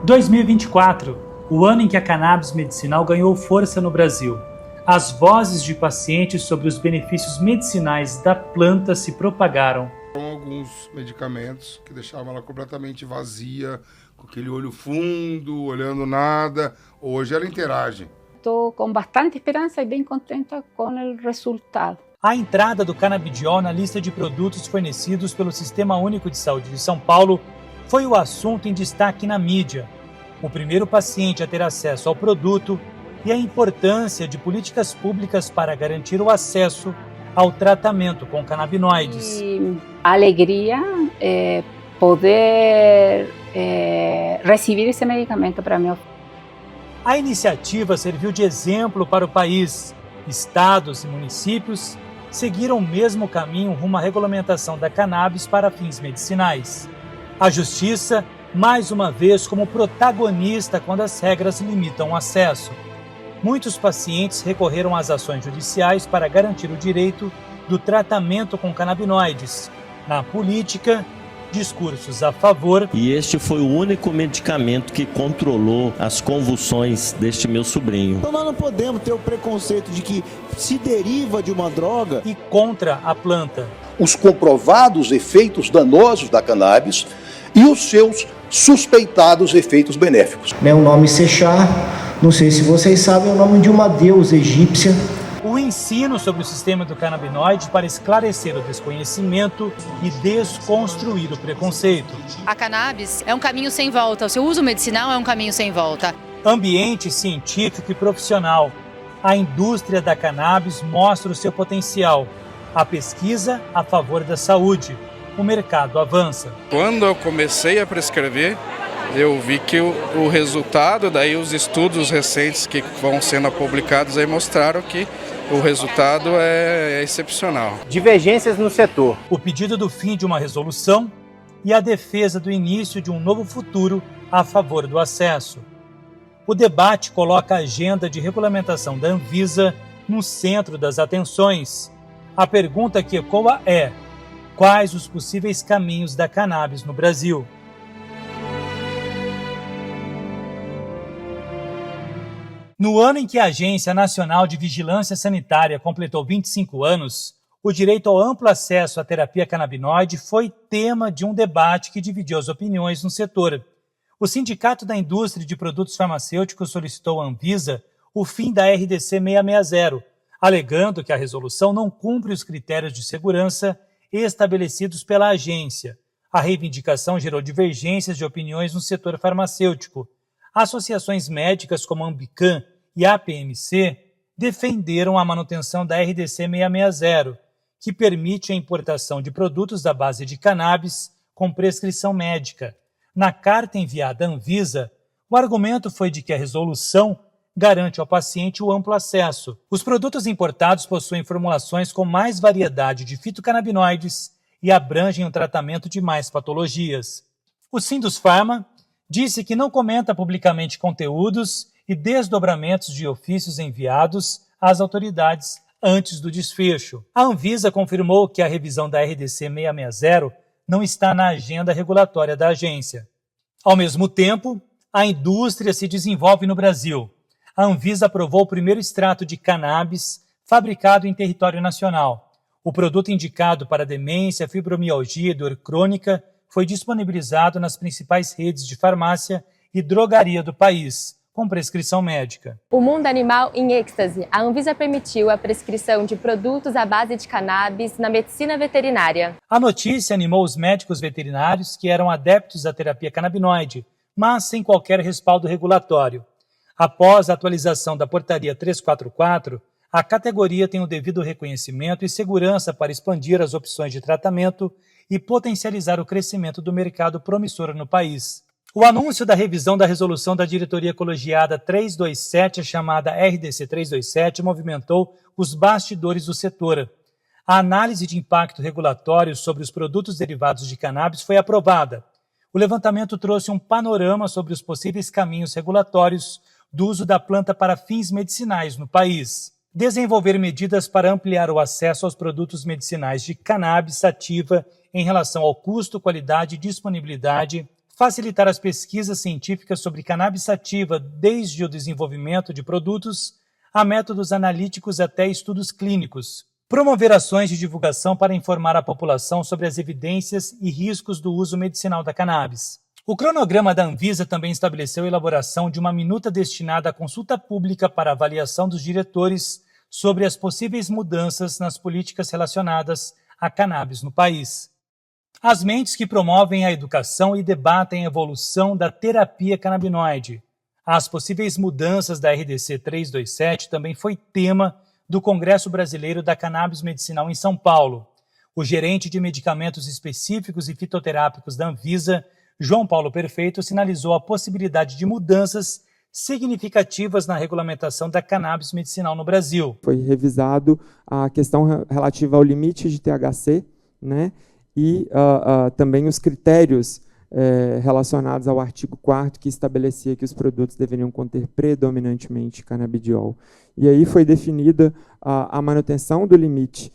2024, o ano em que a cannabis medicinal ganhou força no Brasil. As vozes de pacientes sobre os benefícios medicinais da planta se propagaram. Alguns medicamentos que deixavam ela completamente vazia, com aquele olho fundo, olhando nada. Hoje ela interage. Estou com bastante esperança e bem contenta com o resultado. A entrada do canabidiol na lista de produtos fornecidos pelo Sistema Único de Saúde de São Paulo foi o assunto em destaque na mídia. O primeiro paciente a ter acesso ao produto e a importância de políticas públicas para garantir o acesso ao tratamento com canabinoides. E a alegria é poder receber esse medicamento para mim. A iniciativa serviu de exemplo para o país. Estados e municípios seguiram o mesmo caminho rumo à regulamentação da cannabis para fins medicinais. A Justiça, mais uma vez, como protagonista quando as regras limitam o acesso. Muitos pacientes recorreram às ações judiciais para garantir o direito do tratamento com canabinoides. Na política, discursos a favor. E este foi o único medicamento que controlou as convulsões deste meu sobrinho. Então nós não podemos ter o preconceito de que se deriva de uma droga. E contra a planta. Os comprovados efeitos danosos da cannabis e os seus suspeitados efeitos benéficos. O nome Sechar, não sei se vocês sabem, é o nome de uma deusa egípcia. O ensino sobre o sistema do canabinoide para esclarecer o desconhecimento e desconstruir o preconceito. A cannabis é um caminho sem volta, o seu uso medicinal é um caminho sem volta. Ambiente científico e profissional. A indústria da cannabis mostra o seu potencial. A pesquisa a favor da saúde. O mercado avança. Quando eu comecei a prescrever, eu vi que o resultado, daí os estudos recentes que vão sendo publicados aí mostraram que o resultado é excepcional. Divergências no setor. O pedido do fim de uma resolução e a defesa do início de um novo futuro a favor do acesso. O debate coloca a agenda de regulamentação da Anvisa no centro das atenções. A pergunta que ecoa é: quais os possíveis caminhos da cannabis no Brasil? No ano em que a Agência Nacional de Vigilância Sanitária completou 25 anos, o direito ao amplo acesso à terapia canabinoide foi tema de um debate que dividiu as opiniões no setor. O Sindicato da Indústria de Produtos Farmacêuticos solicitou à Anvisa o fim da RDC 660, alegando que a resolução não cumpre os critérios de segurança estabelecidos pela agência. A reivindicação gerou divergências de opiniões no setor farmacêutico. Associações médicas como a Ambicam e a APMC defenderam a manutenção da RDC 660, que permite a importação de produtos da base de cannabis com prescrição médica. Na carta enviada à Anvisa, o argumento foi de que a resolução garante ao paciente o amplo acesso. Os produtos importados possuem formulações com mais variedade de fitocannabinoides e abrangem o tratamento de mais patologias. O Sindusfarma disse que não comenta publicamente conteúdos e desdobramentos de ofícios enviados às autoridades antes do desfecho. A Anvisa confirmou que a revisão da RDC 660 não está na agenda regulatória da agência. Ao mesmo tempo, a indústria se desenvolve no Brasil. A Anvisa aprovou o primeiro extrato de cannabis fabricado em território nacional. O produto indicado para demência, fibromialgia e dor crônica foi disponibilizado nas principais redes de farmácia e drogaria do país, com prescrição médica. O mundo animal em êxtase. A Anvisa permitiu a prescrição de produtos à base de cannabis na medicina veterinária. A notícia animou os médicos veterinários que eram adeptos da terapia canabinoide, mas sem qualquer respaldo regulatório. Após a atualização da Portaria 344, a categoria tem o devido reconhecimento e segurança para expandir as opções de tratamento e potencializar o crescimento do mercado promissor no país. O anúncio da revisão da resolução da diretoria colegiada 327, chamada RDC 327, movimentou os bastidores do setor. A análise de impacto regulatório sobre os produtos derivados de cannabis foi aprovada. O levantamento trouxe um panorama sobre os possíveis caminhos regulatórios do uso da planta para fins medicinais no país. Desenvolver medidas para ampliar o acesso aos produtos medicinais de cannabis sativa em relação ao custo, qualidade, disponibilidade, facilitar as pesquisas científicas sobre cannabis sativa, desde o desenvolvimento de produtos a métodos analíticos até estudos clínicos. Promover ações de divulgação para informar a população sobre as evidências e riscos do uso medicinal da cannabis. O cronograma da Anvisa também estabeleceu a elaboração de uma minuta destinada à consulta pública para avaliação dos diretores sobre as possíveis mudanças nas políticas relacionadas à cannabis no país. As mentes que promovem a educação e debatem a evolução da terapia canabinoide. As possíveis mudanças da RDC 327 também foi tema do Congresso Brasileiro da Cannabis Medicinal em São Paulo. O gerente de medicamentos específicos e fitoterápicos da Anvisa, João Paulo Perfeito, sinalizou a possibilidade de mudanças significativas na regulamentação da cannabis medicinal no Brasil. Foi revisado a questão relativa ao limite de THC, né? E também os critérios relacionados ao artigo 4º, que estabelecia que os produtos deveriam conter predominantemente canabidiol. E aí foi definida a manutenção do limite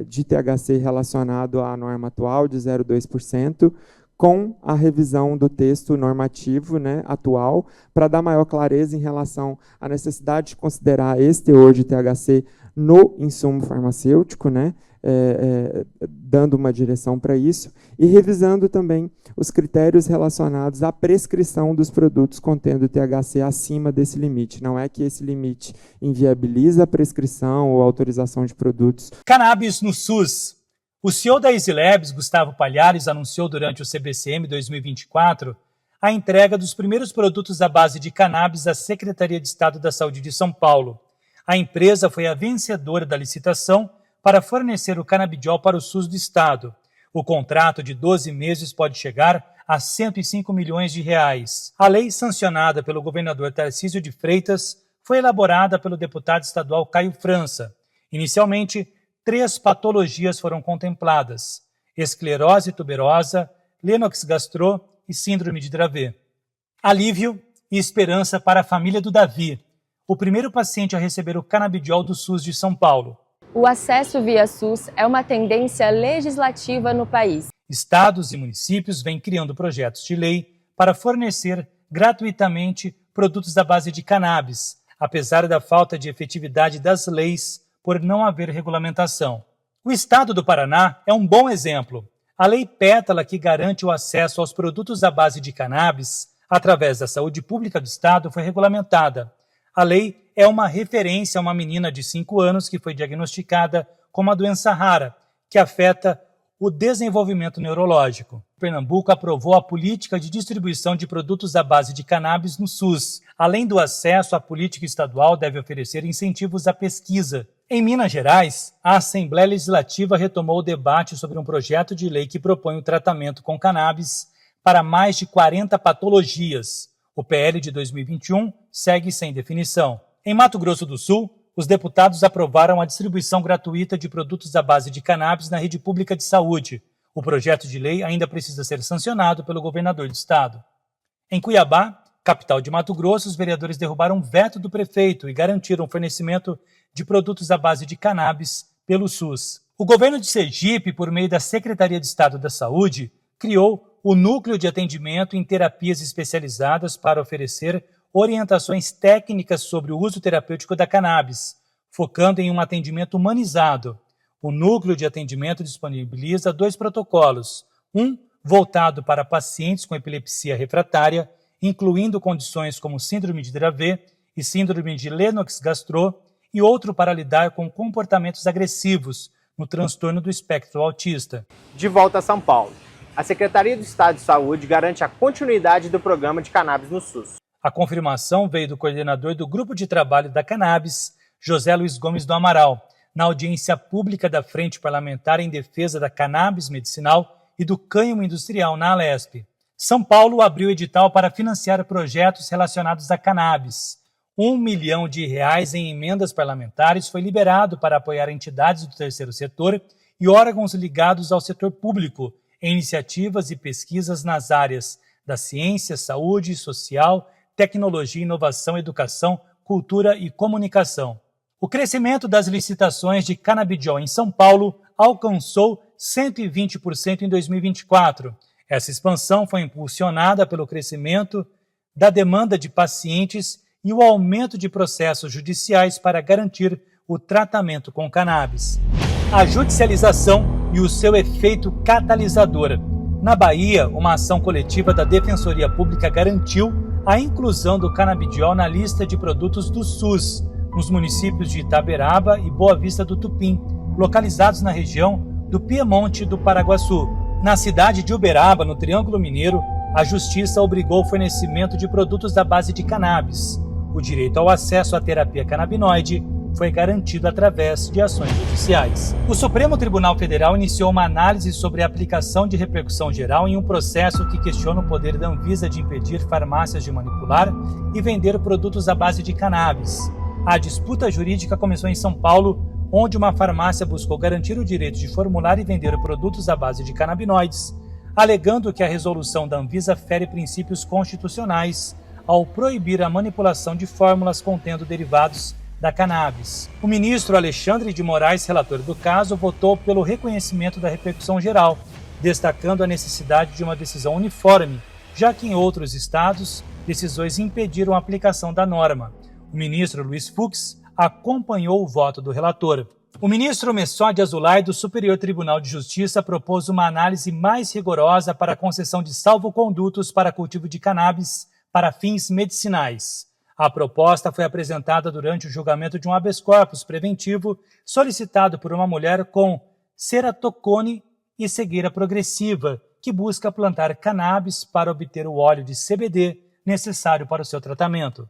de THC relacionado à norma atual de 0,2%, com a revisão do texto normativo, né, atual, para dar maior clareza em relação à necessidade de considerar esse teor de THC no insumo farmacêutico, né, dando uma direção para isso, e revisando também os critérios relacionados à prescrição dos produtos contendo THC acima desse limite. Não é que esse limite inviabiliza a prescrição ou autorização de produtos. Cannabis no SUS. O CEO da Easy Labs, Gustavo Palhares, anunciou durante o CBCM 2024 a entrega dos primeiros produtos à base de cannabis à Secretaria de Estado da Saúde de São Paulo. A empresa foi a vencedora da licitação para fornecer o canabidiol para o SUS do Estado. O contrato de 12 meses pode chegar a 105 milhões de reais. A lei sancionada pelo governador Tarcísio de Freitas foi elaborada pelo deputado estadual Caio França. Inicialmente, 3 patologias foram contempladas: esclerose tuberosa, Lennox-Gastaut e síndrome de Dravet. Alívio e esperança para a família do Davi, o primeiro paciente a receber o canabidiol do SUS de São Paulo. O acesso via SUS é uma tendência legislativa no país. Estados e municípios vêm criando projetos de lei para fornecer gratuitamente produtos à base de cannabis, apesar da falta de efetividade das leis por não haver regulamentação. O estado do Paraná é um bom exemplo. A Lei Pétala, que garante o acesso aos produtos à base de cannabis através da saúde pública do estado, foi regulamentada. A lei é uma referência a uma menina de 5 anos que foi diagnosticada com uma doença rara, que afeta o desenvolvimento neurológico. Pernambuco aprovou a política de distribuição de produtos à base de cannabis no SUS. Além do acesso, a política estadual deve oferecer incentivos à pesquisa. Em Minas Gerais, a Assembleia Legislativa retomou o debate sobre um projeto de lei que propõe o tratamento com cannabis para mais de 40 patologias. O PL de 2021 segue sem definição. Em Mato Grosso do Sul, os deputados aprovaram a distribuição gratuita de produtos à base de cannabis na rede pública de saúde. O projeto de lei ainda precisa ser sancionado pelo governador do estado. Em Cuiabá, capital de Mato Grosso, os vereadores derrubaram um veto do prefeito e garantiram o fornecimento de produtos à base de cannabis pelo SUS. O governo de Sergipe, por meio da Secretaria de Estado da Saúde, criou o Núcleo de Atendimento em Terapias Especializadas para oferecer orientações técnicas sobre o uso terapêutico da cannabis, focando em um atendimento humanizado. O Núcleo de Atendimento disponibiliza 2 protocolos, um voltado para pacientes com epilepsia refratária, incluindo condições como síndrome de Dravet e síndrome de Lennox-Gastaut, e outro para lidar com comportamentos agressivos no transtorno do espectro autista. De volta a São Paulo, a Secretaria do Estado de Saúde garante a continuidade do programa de cannabis no SUS. A confirmação veio do coordenador do Grupo de Trabalho da Cannabis, José Luiz Gomes do Amaral, na audiência pública da Frente Parlamentar em Defesa da Cannabis Medicinal e do Cânhamo Industrial na Alesp. São Paulo abriu edital para financiar projetos relacionados à cannabis. R$1 milhão em emendas parlamentares foi liberado para apoiar entidades do terceiro setor e órgãos ligados ao setor público em iniciativas e pesquisas nas áreas da ciência, saúde, social, tecnologia, inovação, educação, cultura e comunicação. O crescimento das licitações de canabidiol em São Paulo alcançou 120% em 2024. Essa expansão foi impulsionada pelo crescimento da demanda de pacientes e o aumento de processos judiciais para garantir o tratamento com cannabis. A judicialização e o seu efeito catalisador. Na Bahia, uma ação coletiva da Defensoria Pública garantiu a inclusão do canabidiol na lista de produtos do SUS, nos municípios de Itaberaba e Boa Vista do Tupim, localizados na região do Piemonte do Paraguaçu. Na cidade de Uberaba, no Triângulo Mineiro, a Justiça obrigou o fornecimento de produtos à base de cannabis. O direito ao acesso à terapia canabinoide foi garantido através de ações judiciais. O Supremo Tribunal Federal iniciou uma análise sobre a aplicação de repercussão geral em um processo que questiona o poder da Anvisa de impedir farmácias de manipular e vender produtos à base de cannabis. A disputa jurídica começou em São Paulo, onde uma farmácia buscou garantir o direito de formular e vender produtos à base de canabinoides, alegando que a resolução da Anvisa fere princípios constitucionais ao proibir a manipulação de fórmulas contendo derivados da cannabis. O ministro Alexandre de Moraes, relator do caso, votou pelo reconhecimento da repercussão geral, destacando a necessidade de uma decisão uniforme, já que em outros estados, decisões impediram a aplicação da norma. O ministro Luiz Fux acompanhou o voto do relator. O ministro Messode Azulay, do Superior Tribunal de Justiça, propôs uma análise mais rigorosa para a concessão de salvo-condutos para cultivo de cannabis para fins medicinais. A proposta foi apresentada durante o julgamento de um habeas corpus preventivo solicitado por uma mulher com ceratocone e cegueira progressiva, que busca plantar cannabis para obter o óleo de CBD necessário para o seu tratamento.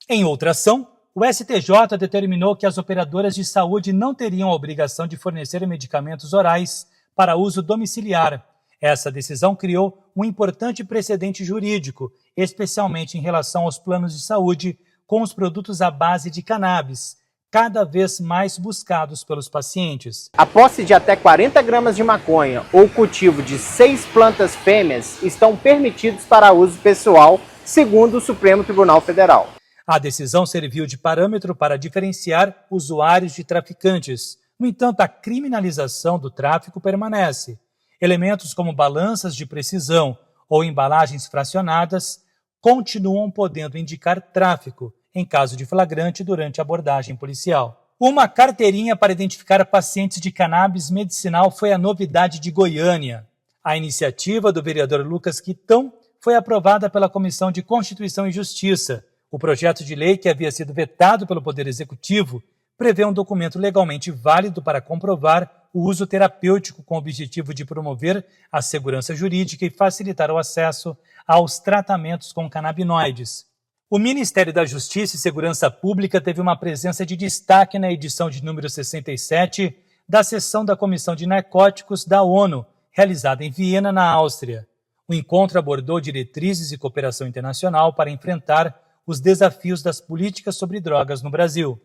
Em outra ação, o STJ determinou que as operadoras de saúde não teriam a obrigação de fornecer medicamentos orais para uso domiciliar. Essa decisão criou um importante precedente jurídico, especialmente em relação aos planos de saúde com os produtos à base de cannabis, cada vez mais buscados pelos pacientes. A posse de até 40 gramas de maconha ou o cultivo de 6 plantas fêmeas estão permitidos para uso pessoal, segundo o Supremo Tribunal Federal. A decisão serviu de parâmetro para diferenciar usuários de traficantes. No entanto, a criminalização do tráfico permanece. Elementos como balanças de precisão ou embalagens fracionadas continuam podendo indicar tráfico, em caso de flagrante durante a abordagem policial. Uma carteirinha para identificar pacientes de cannabis medicinal foi a novidade de Goiânia. A iniciativa do vereador Lucas Quitão foi aprovada pela Comissão de Constituição e Justiça. O projeto de lei, que havia sido vetado pelo Poder Executivo, prevê um documento legalmente válido para comprovar o uso terapêutico com o objetivo de promover a segurança jurídica e facilitar o acesso aos tratamentos com canabinoides. O Ministério da Justiça e Segurança Pública teve uma presença de destaque na edição de número 67 da sessão da Comissão de Narcóticos da ONU, realizada em Viena, na Áustria. O encontro abordou diretrizes e cooperação internacional para enfrentar os desafios das políticas sobre drogas no Brasil.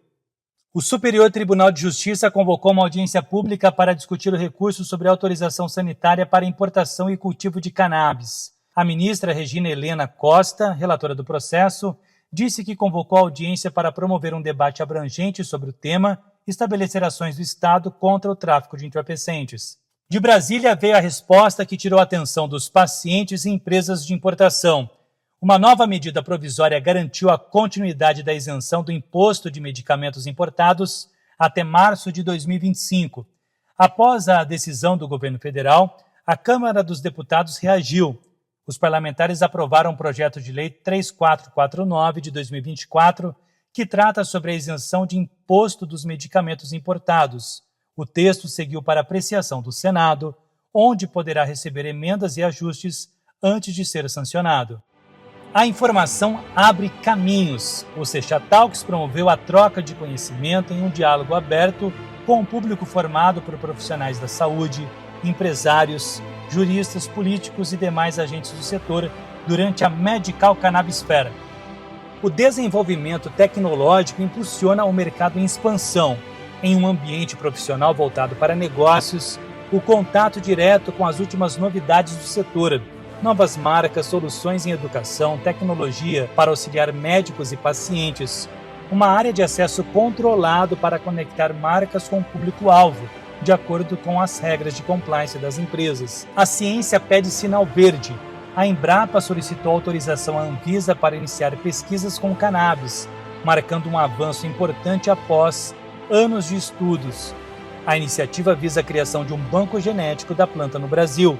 O Superior Tribunal de Justiça convocou uma audiência pública para discutir o recurso sobre autorização sanitária para importação e cultivo de cannabis. A ministra Regina Helena Costa, relatora do processo, disse que convocou a audiência para promover um debate abrangente sobre o tema e estabelecer ações do Estado contra o tráfico de entorpecentes. De Brasília veio a resposta que tirou a atenção dos pacientes e empresas de importação. Uma nova medida provisória garantiu a continuidade da isenção do imposto de medicamentos importados até março de 2025. Após a decisão do governo federal, a Câmara dos Deputados reagiu. Os parlamentares aprovaram um projeto de lei 3449 de 2024, que trata sobre a isenção de imposto dos medicamentos importados. O texto seguiu para apreciação do Senado, onde poderá receber emendas e ajustes antes de ser sancionado. A informação abre caminhos. O Seixas Talks promoveu a troca de conhecimento em um diálogo aberto com um público formado por profissionais da saúde, empresários, juristas, políticos e demais agentes do setor durante a Medical Cannabis Fair. O desenvolvimento tecnológico impulsiona o mercado em expansão. Em um ambiente profissional voltado para negócios, o contato direto com as últimas novidades do setor, novas marcas, soluções em educação, tecnologia para auxiliar médicos e pacientes, uma área de acesso controlado para conectar marcas com o público-alvo, de acordo com as regras de compliance das empresas. A ciência pede sinal verde. A Embrapa solicitou autorização à Anvisa para iniciar pesquisas com cannabis, marcando um avanço importante após anos de estudos. A iniciativa visa a criação de um banco genético da planta no Brasil.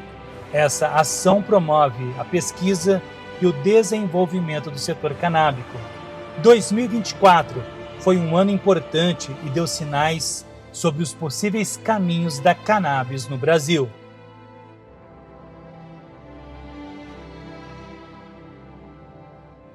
Essa ação promove a pesquisa e o desenvolvimento do setor canábico. 2024 foi um ano importante e deu sinais sobre os possíveis caminhos da cannabis no Brasil.